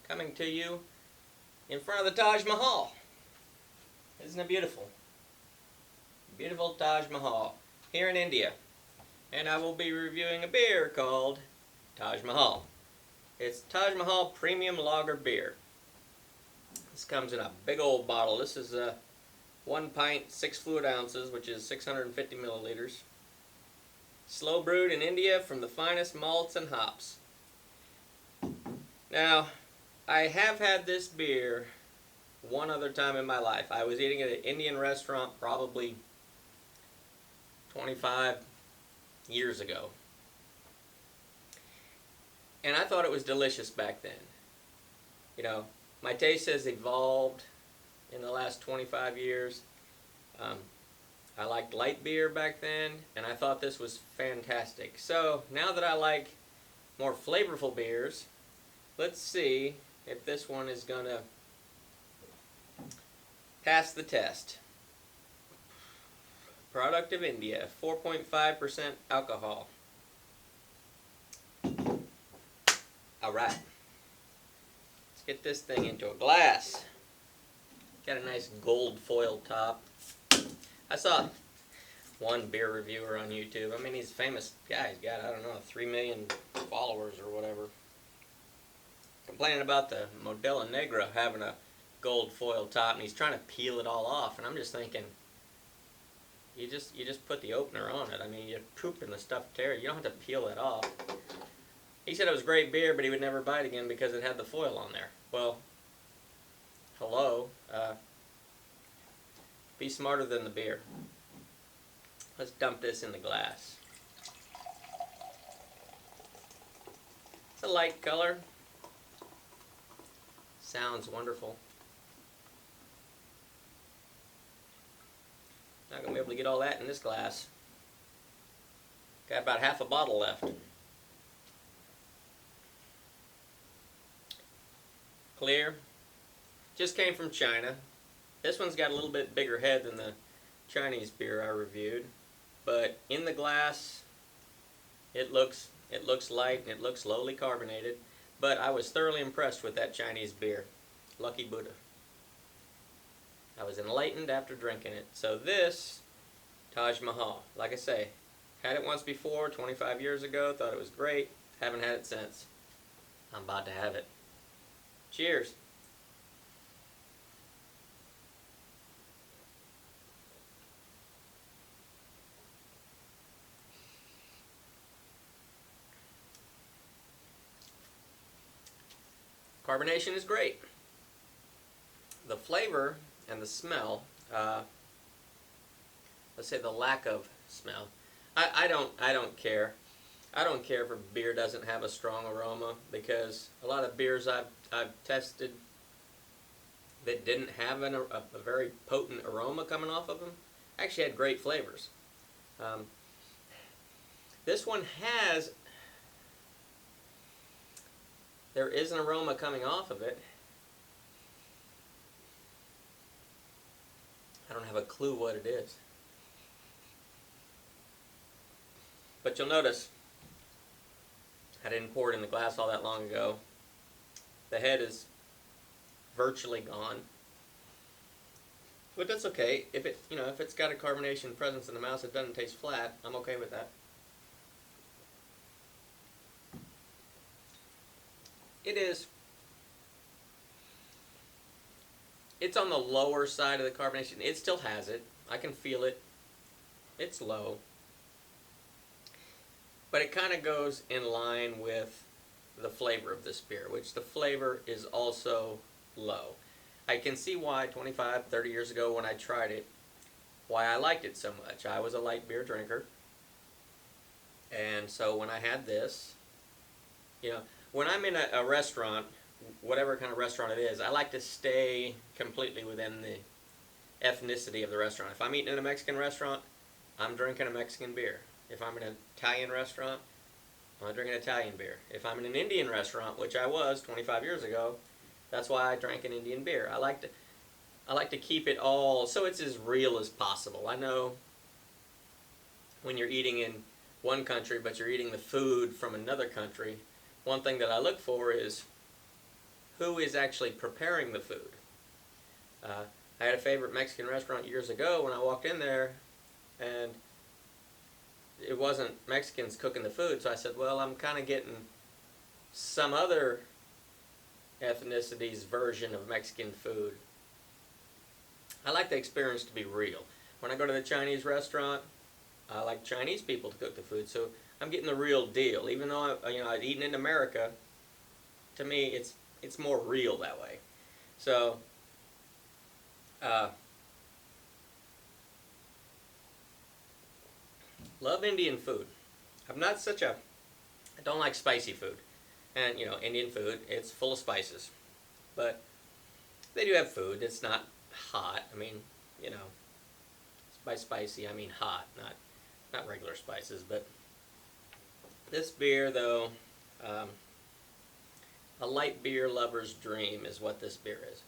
coming to you in front of the Taj Mahal. Isn't it beautiful? Beautiful Taj Mahal here in India. And I will be reviewing a beer called Taj Mahal. It's Taj Mahal Premium Lager beer. This comes in a big old bottle. This is 1 pint, 6 fluid ounces, which is 650 milliliters. Slow brewed in India from the finest malts and hops. Now, I have had this beer one other time in my life. I was eating at an Indian restaurant probably 25 years ago. And I thought it was delicious back then. You know, my taste has evolved in the last 25 years. I liked light beer back then, and I thought this was fantastic. So, now that I like more flavorful beers, let's see if this one is going to pass the test. Product of India, 4.5% alcohol. Alright, let's get this thing into a glass. Got a nice gold foil top. I saw one beer reviewer on YouTube. I mean, he's a famous guy. He's got, I don't know, 3 million followers or whatever. Complaining about the Modelo Negra having a gold foil top, and he's trying to peel it all off. And I'm just thinking, you just put the opener on it. I mean, you're pooping the stuff tear. You don't have to peel it off. He said it was great beer, but he would never buy it again because it had the foil on there. Well, hello. Be smarter than the beer. Let's dump this in the glass. It's a light color. Sounds wonderful. Not going to be able to get all that in this glass. Got about half a bottle left. Clear. Just came from China. This one's got a little bit bigger head than the Chinese beer I reviewed. But in the glass, it looks light and it looks lowly carbonated. But I was thoroughly impressed with that Chinese beer. Lucky Buddha. I was enlightened after drinking it. So this, Taj Mahal, like I say, had it once before, 25 years ago, thought it was great. Haven't had it since. I'm about to have it. Cheers. Carbonation is great. The flavor and the smell, let's say the lack of smell, I don't care. I don't care if a beer doesn't have a strong aroma, because a lot of beers I've tested that didn't have a very potent aroma coming off of them actually had great flavors. This one has, there is an aroma coming off of it. I don't have a clue what it is. But you'll notice, I didn't pour it in the glass all that long ago. The head is virtually gone. But that's okay. If it's got a carbonation presence in the mouth, it doesn't taste flat, I'm okay with that. It's on the lower side of the carbonation. It still has it. I can feel it. It's low. But it kind of goes in line with the flavor of this beer, which the flavor is also low. I can see why 25, 30 years ago when I tried it, why I liked it so much. I was a light beer drinker. And so when I had this, when I'm in a restaurant, whatever kind of restaurant it is, I like to stay completely within the ethnicity of the restaurant. If I'm eating in a Mexican restaurant, I'm drinking a Mexican beer. If I'm in an Italian restaurant, I'm drinking Italian beer. If I'm in an Indian restaurant, which I was 25 years ago, that's why I drank an Indian beer. I like to keep it all so it's as real as possible. I know when you're eating in one country, but you're eating the food from another country, one thing that I look for is who is actually preparing the food. I had a favorite Mexican restaurant years ago when I walked in there, and it wasn't Mexicans cooking the food, so I said, well, I'm kind of getting some other ethnicity's version of Mexican food. I like the experience to be real. When I go to the Chinese restaurant, I like Chinese people to cook the food, so I'm getting the real deal. Even though I've eaten in America, to me it's more real that way. So love Indian food. I don't like spicy food. And, Indian food, it's full of spices. But they do have food. It's not hot. I mean, by spicy, I mean hot, not regular spices. But this beer, though, a light beer lover's dream is what this beer is.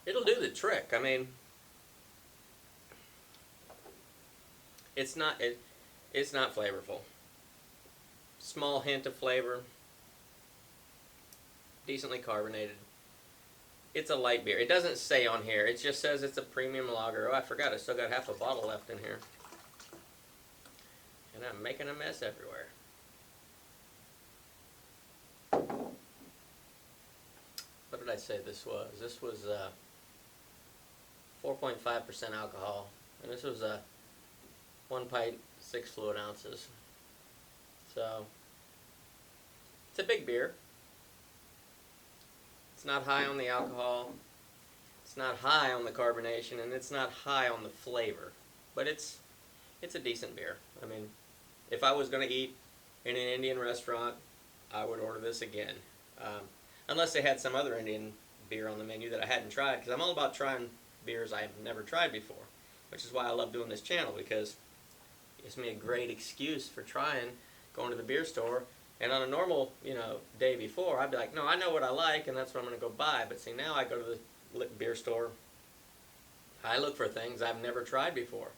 It'll do the trick. I mean, it's not flavorful. Small hint of flavor. Decently carbonated. It's a light beer. It doesn't say on here. It just says it's a premium lager. Oh, I forgot. I still got half a bottle left in here. And I'm making a mess everywhere. What did I say this was? This was 4.5% alcohol. And this was 1 pint, 6 fluid ounces. So, it's a big beer. It's not high on the alcohol. It's not high on the carbonation, and it's not high on the flavor. But it's a decent beer. I mean, if I was going to eat in an Indian restaurant, I would order this again. Unless they had some other Indian beer on the menu that I hadn't tried, because I'm all about trying beers I've never tried before, which is why I love doing this channel, because it gives me a great excuse for going to the beer store. And on a normal, day before, I'd be like, no, I know what I like, and that's what I'm going to go buy. But see, now I go to the beer store, I look for things I've never tried before.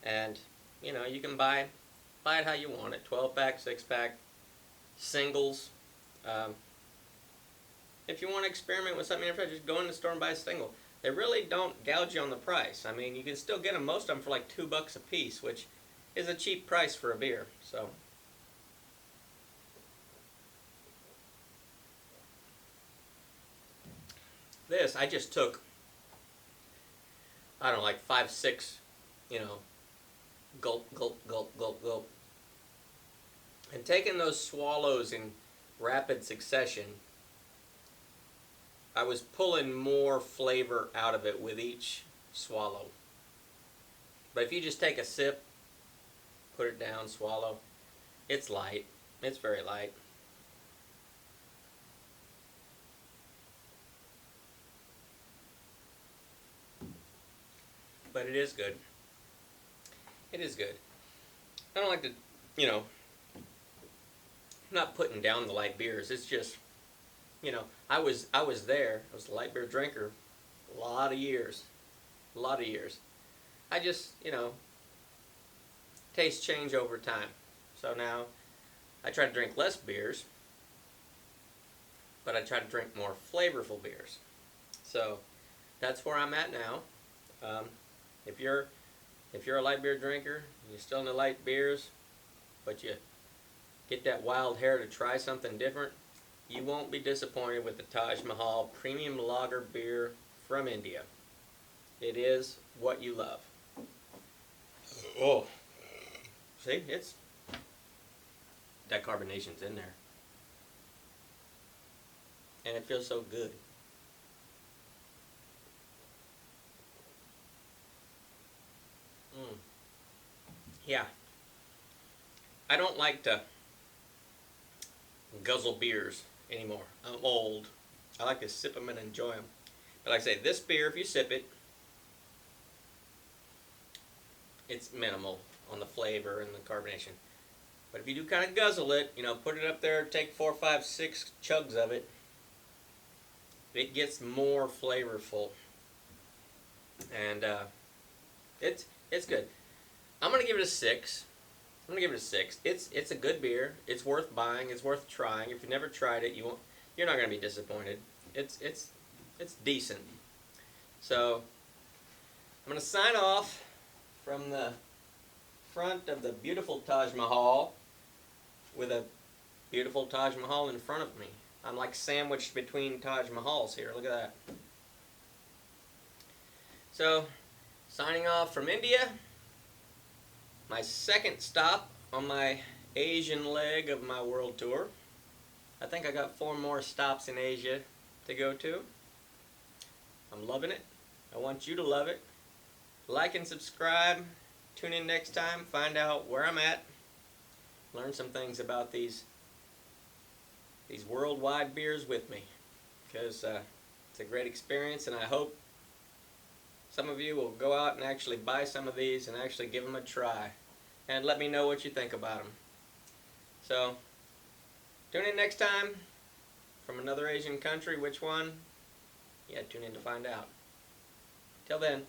And, you can buy it how you want it. 12-pack, 6-pack, singles. If you want to experiment with something different, just go in the store and buy a single. They really don't gouge you on the price. I mean, you can still get them, most of them, for like $2 a piece, which is a cheap price for a beer. So, this, I just took, I don't know, like 5, 6, gulp, gulp, gulp, gulp, gulp. And taking those swallows in rapid succession, I was pulling more flavor out of it with each swallow. But if you just take a sip, put it down, swallow, it's light. It's very light. But it is good. It is good. I don't like to, I'm not putting down the light beers. It's just, I was there. I was a light beer drinker a lot of years. A lot of years. I just, taste change over time. So now I try to drink less beers, but I try to drink more flavorful beers. So that's where I'm at now. If you're a light beer drinker, you're still into light beers, but you get that wild hair to try something different, you won't be disappointed with the Taj Mahal Premium Lager beer from India. It is what you love. Oh, see, that carbonation's in there, and it feels so good. Yeah. I don't like to guzzle beers anymore. I'm old. I like to sip them and enjoy them. But like I say, this beer, if you sip it, it's minimal on the flavor and the carbonation. But if you do kind of guzzle it, put it up there, take 4, 5, 6 chugs of it, it gets more flavorful. And it's good. I'm gonna give it a 6. I'm gonna give it a 6. It's a good beer. It's worth buying. It's worth trying. If you've never tried it, you're not gonna be disappointed. It's decent. So I'm gonna sign off from the front of the beautiful Taj Mahal with a beautiful Taj Mahal in front of me. I'm like sandwiched between Taj Mahals here. Look at that. So, signing off from India. My second stop on my Asian leg of my world tour. I think I got 4 more stops in Asia to go to. I'm loving it. I want you to love it. Like and subscribe. Tune in next time. Find out where I'm at. Learn some things about these worldwide beers with me. Because it's a great experience, and I hope some of you will go out and actually buy some of these and actually give them a try. And let me know what you think about them. So, tune in next time from another Asian country. Which one? Yeah, tune in to find out. Till then.